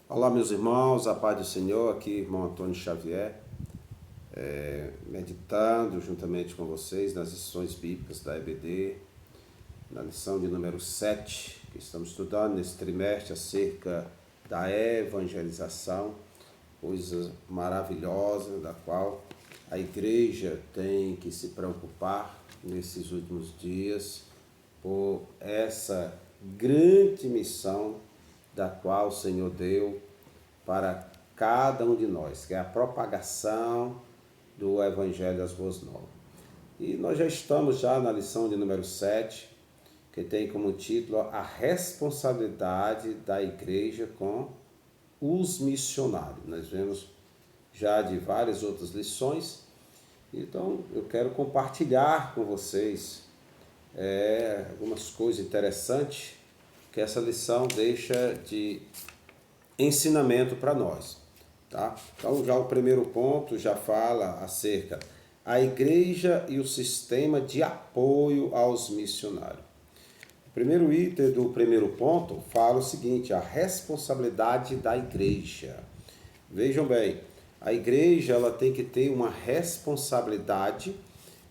Olá, meus irmãos, a paz do Senhor, aqui irmão Antônio Xavier, meditando juntamente com vocês nas lições bíblicas da EBD, na lição de número 7, que estamos estudando nesse trimestre acerca da evangelização, coisa maravilhosa da qual a igreja tem que se preocupar nesses últimos dias por essa grande missão da qual o Senhor deu para cada um de nós, que é a propagação do Evangelho das Boas Novas. E nós já estamos na lição de número 7, que tem como título a responsabilidade da igreja com os missionários. Nós vemos já de várias outras lições, então eu quero compartilhar com vocês algumas coisas interessantes que essa lição deixa de ensinamento para nós, tá? Então já o primeiro ponto já fala acerca da igreja e o sistema de apoio aos missionários. O primeiro item do primeiro ponto fala o seguinte: a responsabilidade da igreja. Vejam bem, a igreja ela tem que ter uma responsabilidade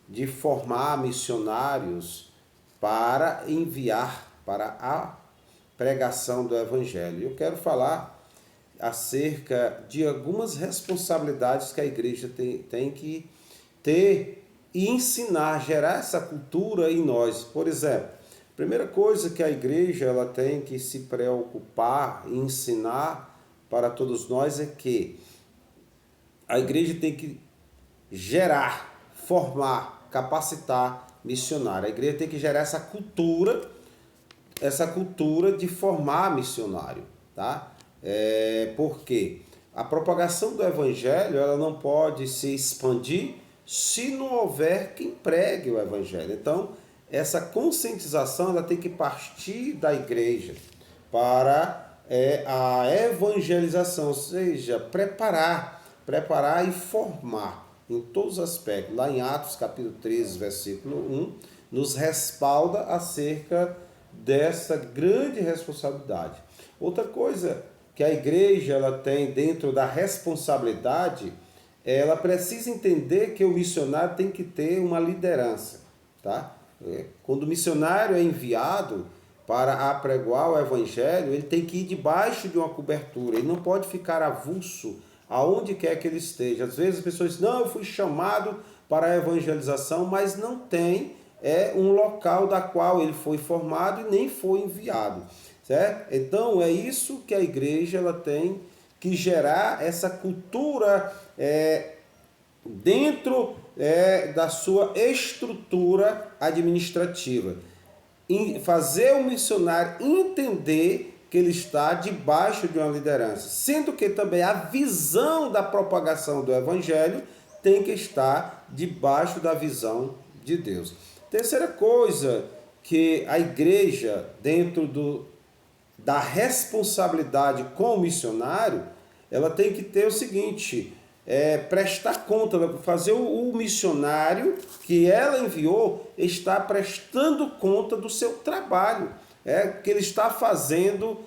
de formar missionários para enviar para a pregação do Evangelho. Eu quero falar acerca de algumas responsabilidades que a igreja tem que ter e ensinar, gerar essa cultura em nós. Por exemplo, a primeira coisa que a igreja ela tem que se preocupar e ensinar para todos nós é que a igreja tem que gerar, formar, capacitar missionário. A igreja tem que gerar essa cultura de formar missionário, tá? Porque a propagação do evangelho ela não pode se expandir se não houver quem pregue o evangelho. Então, essa conscientização ela tem que partir da igreja para a evangelização, ou seja, preparar e formar em todos os aspectos. Lá em Atos capítulo 13, versículo 1, nos respalda acerca dessa grande responsabilidade. Outra coisa que a igreja ela tem dentro da responsabilidade, ela precisa entender que o missionário tem que ter uma liderança, tá? Quando o missionário é enviado para apregoar o evangelho, ele tem que ir debaixo de uma cobertura, ele não pode ficar avulso aonde quer que ele esteja. Às vezes as pessoas dizem: não, eu fui chamado para a evangelização, mas não tem um local da qual ele foi formado e nem foi enviado, certo? Então é isso que a igreja ela tem que gerar, essa cultura dentro da sua estrutura administrativa, fazer o missionário entender que ele está debaixo de uma liderança, sendo que também a visão da propagação do evangelho tem que estar debaixo da visão de Deus. Terceira coisa que a igreja, dentro da responsabilidade com o missionário, ela tem que ter o seguinte: prestar conta, fazer o missionário que ela enviou está prestando conta do seu trabalho, que ele está fazendo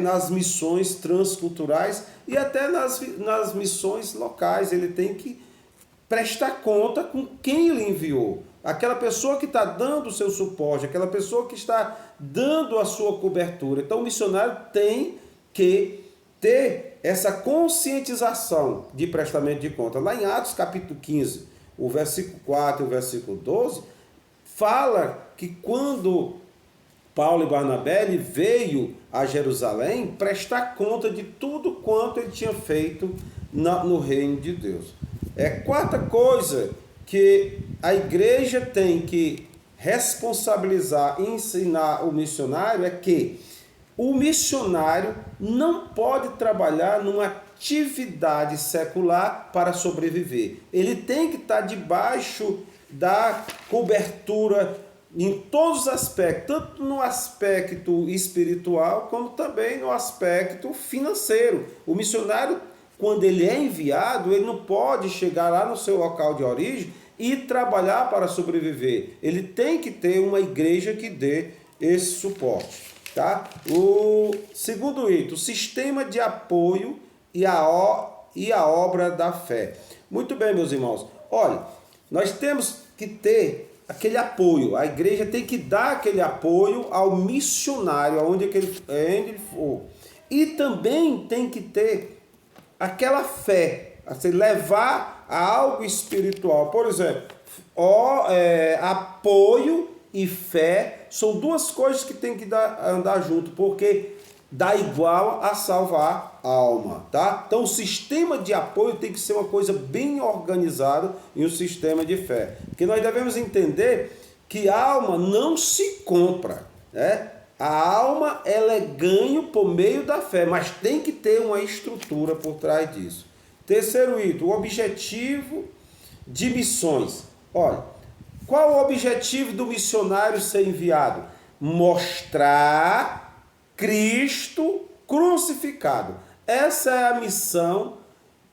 nas missões transculturais e até nas missões locais. Ele tem que prestar conta com quem ele enviou. Aquela pessoa que está dando o seu suporte, aquela pessoa que está dando a sua cobertura. Então o missionário tem que ter essa conscientização de prestamento de conta. Lá em Atos capítulo 15, o versículo 4 e o versículo 12, fala que quando Paulo e Barnabé veio a Jerusalém prestar conta de tudo quanto ele tinha feito no reino de Deus. Quarta coisa que a igreja tem que responsabilizar e ensinar o missionário é que o missionário não pode trabalhar numa atividade secular para sobreviver. Ele tem que estar debaixo da cobertura em todos os aspectos, tanto no aspecto espiritual como também no aspecto financeiro. O missionário, quando ele é enviado, ele não pode chegar lá no seu local de origem e trabalhar para sobreviver. Ele tem que ter uma igreja que dê esse suporte. Tá? O segundo item, o sistema de apoio e a obra da fé. Muito bem, meus irmãos. Olha, nós temos que ter aquele apoio. A igreja tem que dar aquele apoio ao missionário, onde ele for. E também tem que ter aquela fé, assim, levar a algo espiritual. Por exemplo, apoio e fé são duas coisas que tem que andar junto, porque dá igual a salvar a alma, tá? Então o sistema de apoio tem que ser uma coisa bem organizada em um sistema de fé. Porque nós devemos entender que a alma não se compra, né? A alma ela é ganho por meio da fé, mas tem que ter uma estrutura por trás disso. Terceiro item, o objetivo de missões. Olha, qual o objetivo do missionário ser enviado? Mostrar Cristo crucificado. Essa é a missão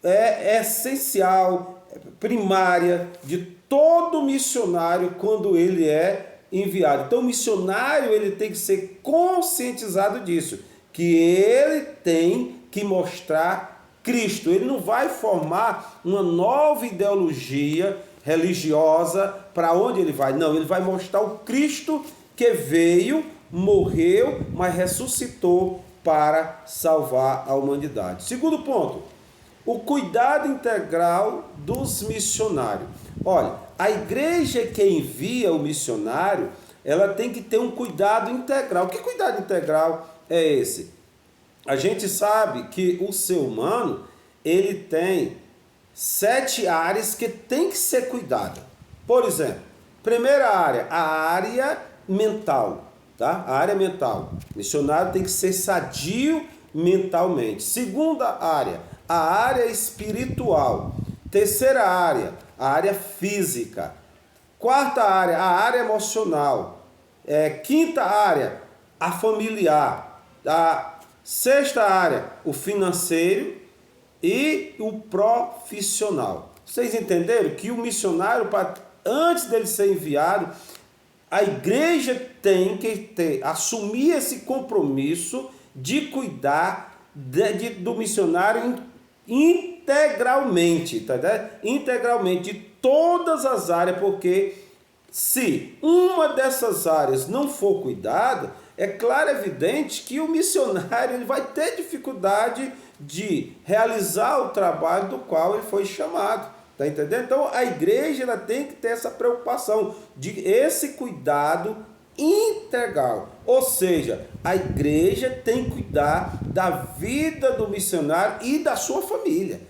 essencial, primária de todo missionário quando ele é enviado. Então o missionário ele tem que ser conscientizado disso, que ele tem que mostrar Cristo. Ele não vai formar uma nova ideologia religiosa para onde ele vai. Não, ele vai mostrar o Cristo que veio, morreu, mas ressuscitou para salvar a humanidade. Segundo ponto, o cuidado integral dos missionários. Olha, a igreja que envia o missionário, ela tem que ter um cuidado integral. Que cuidado integral é esse? A gente sabe que o ser humano, ele tem 7 áreas que tem que ser cuidada. Por exemplo, primeira área, a área mental, tá? A área mental. O missionário tem que ser sadio mentalmente. Segunda área, a área espiritual. Terceira área, a área física. Quarta área, a área emocional. Quinta área, a familiar. A sexta área, o financeiro e o profissional. Vocês entenderam que o missionário, antes dele ser enviado, a igreja tem que assumir esse compromisso de cuidar do missionário integralmente, tá entendendo? Integralmente, de todas as áreas, porque se uma dessas áreas não for cuidada, é claro, evidente que o missionário ele vai ter dificuldade de realizar o trabalho do qual ele foi chamado. Tá entendendo? Então a igreja ela tem que ter essa preocupação, de esse cuidado integral. Ou seja, a igreja tem que cuidar da vida do missionário e da sua família.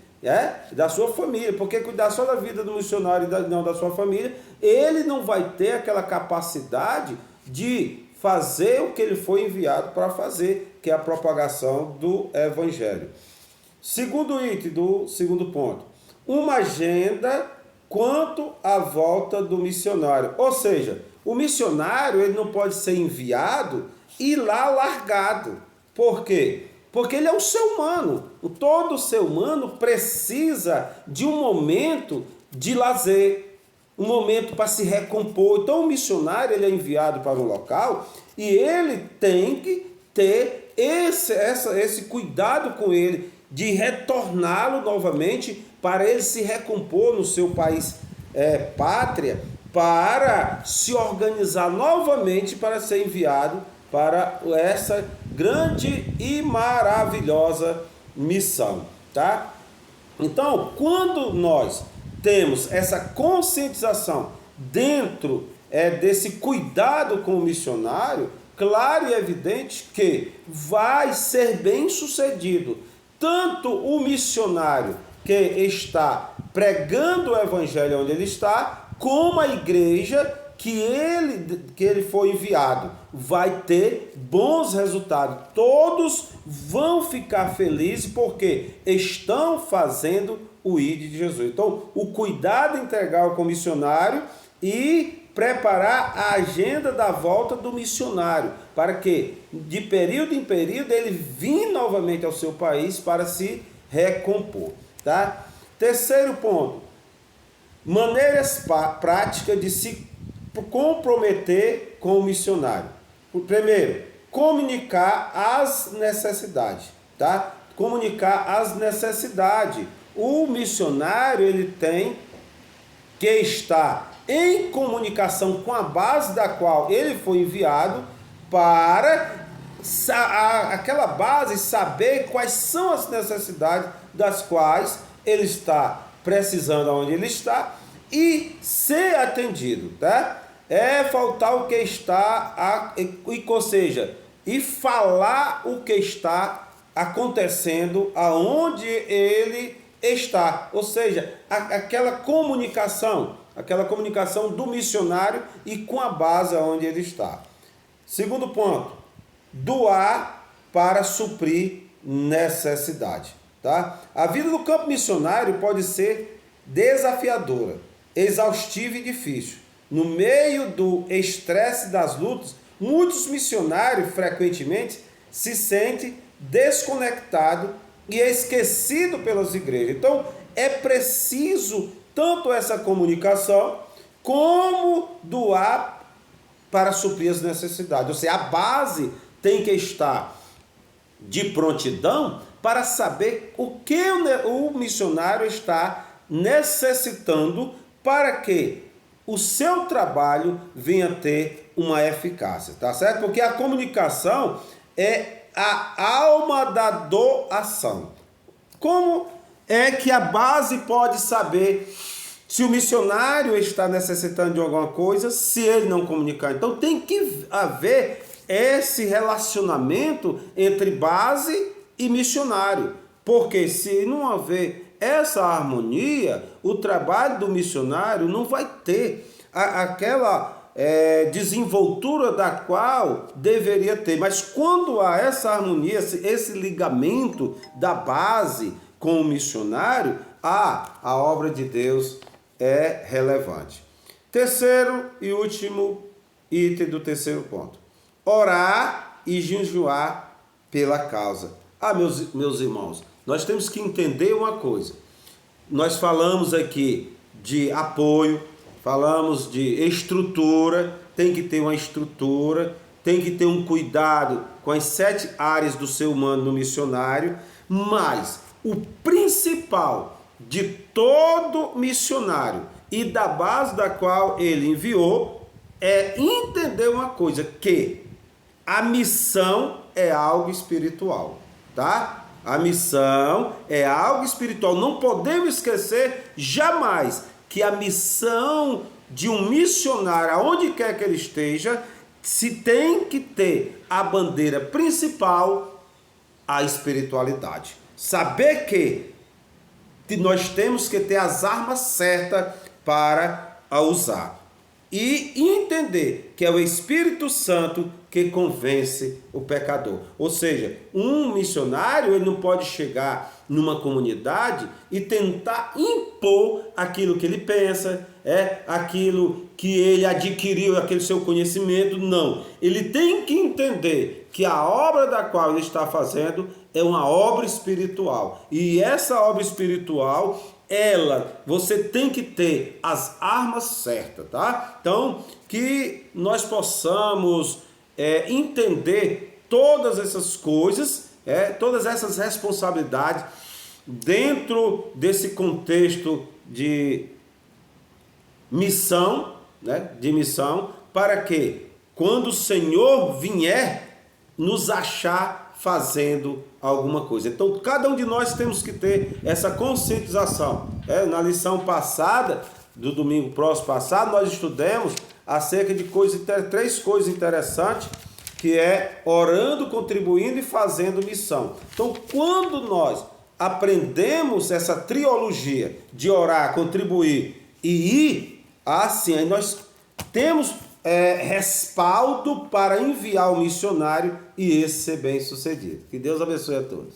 Da sua família, porque cuidar só da vida do missionário e não da sua família, ele não vai ter aquela capacidade de fazer o que ele foi enviado para fazer, que é a propagação do evangelho. Segundo item do segundo ponto, uma agenda quanto à volta do missionário. Ou seja, o missionário ele não pode ser enviado e lá largado. Por quê? Porque ele é um ser humano. Todo ser humano precisa de um momento de lazer, um momento para se recompor. Então o missionário ele é enviado para um local e ele tem que ter esse cuidado com ele, de retorná-lo novamente para ele se recompor no seu país pátria, para se organizar novamente para ser enviado para essa grande e maravilhosa missão, tá? Então, quando nós temos essa conscientização dentro desse cuidado com o missionário, claro e evidente que vai ser bem sucedido tanto o missionário que está pregando o evangelho onde ele está, como a igreja que ele foi enviado. Vai ter bons resultados. Todos vão ficar felizes porque estão fazendo o ID de Jesus. Então, o cuidado integral com o missionário e preparar a agenda da volta do missionário, para que de período em período ele vim novamente ao seu país para se recompor, tá? Terceiro ponto, maneiras práticas de se comprometer com o missionário. Primeiro, comunicar as necessidades, tá? Comunicar as necessidades. O missionário, ele tem que estar em comunicação com a base da qual ele foi enviado, para aquela base saber quais são as necessidades das quais ele está precisando onde ele está e ser atendido, tá? É faltar o que está, ou seja, e falar o que está acontecendo aonde ele está, ou seja, aquela comunicação do missionário e com a base onde ele está. Segundo ponto, doar para suprir necessidade, tá? A vida do campo missionário pode ser desafiadora, exaustiva e difícil. No meio do estresse das lutas, muitos missionários frequentemente se sentem desconectados e esquecidos pelas igrejas. Então, é preciso tanto essa comunicação como doar para suprir as necessidades. Ou seja, a base tem que estar de prontidão para saber o que o missionário está necessitando para que o seu trabalho venha ter uma eficácia, tá certo? Porque a comunicação é a alma da doação. Como é que a base pode saber se o missionário está necessitando de alguma coisa, se ele não comunicar? Então tem que haver esse relacionamento entre base e missionário, porque se não haver essa harmonia, o trabalho do missionário não vai ter aquela desenvoltura da qual deveria ter. Mas quando há essa harmonia, esse ligamento da base com o missionário, a obra de Deus é relevante. Terceiro e último item do terceiro ponto: orar e jejuar pela causa. Meus irmãos, nós temos que entender uma coisa. Nós falamos aqui de apoio, falamos de estrutura, tem que ter uma estrutura, tem que ter um cuidado com as 7 áreas do ser humano no missionário, mas o principal de todo missionário e da base da qual ele enviou é entender uma coisa, que a missão é algo espiritual, tá? A missão é algo espiritual. Não podemos esquecer jamais que a missão de um missionário, aonde quer que ele esteja, se tem que ter a bandeira principal, a espiritualidade. Saber que nós temos que ter as armas certas para a usar. E entender que é o Espírito Santo que convence o pecador. Ou seja, um missionário, ele não pode chegar numa comunidade e tentar impor aquilo que ele pensa, aquilo que ele adquiriu, aquele seu conhecimento. Não. Ele tem que entender que a obra da qual ele está fazendo é uma obra espiritual. E essa obra espiritual, você tem que ter as armas certas, tá? Então, que nós possamos entender todas essas coisas, todas essas responsabilidades dentro desse contexto de missão, para que quando o Senhor vier, nos achar fazendo alguma coisa. Então, cada um de nós temos que ter essa conscientização. Na lição passada, do domingo próximo passado, nós estudamos acerca de 3 coisas interessantes, que é orando, contribuindo e fazendo missão. Então, quando nós aprendemos essa trilogia de orar, contribuir e ir, assim, aí nós temos respaldo para enviar o missionário e esse ser bem sucedido. Que Deus abençoe a todos.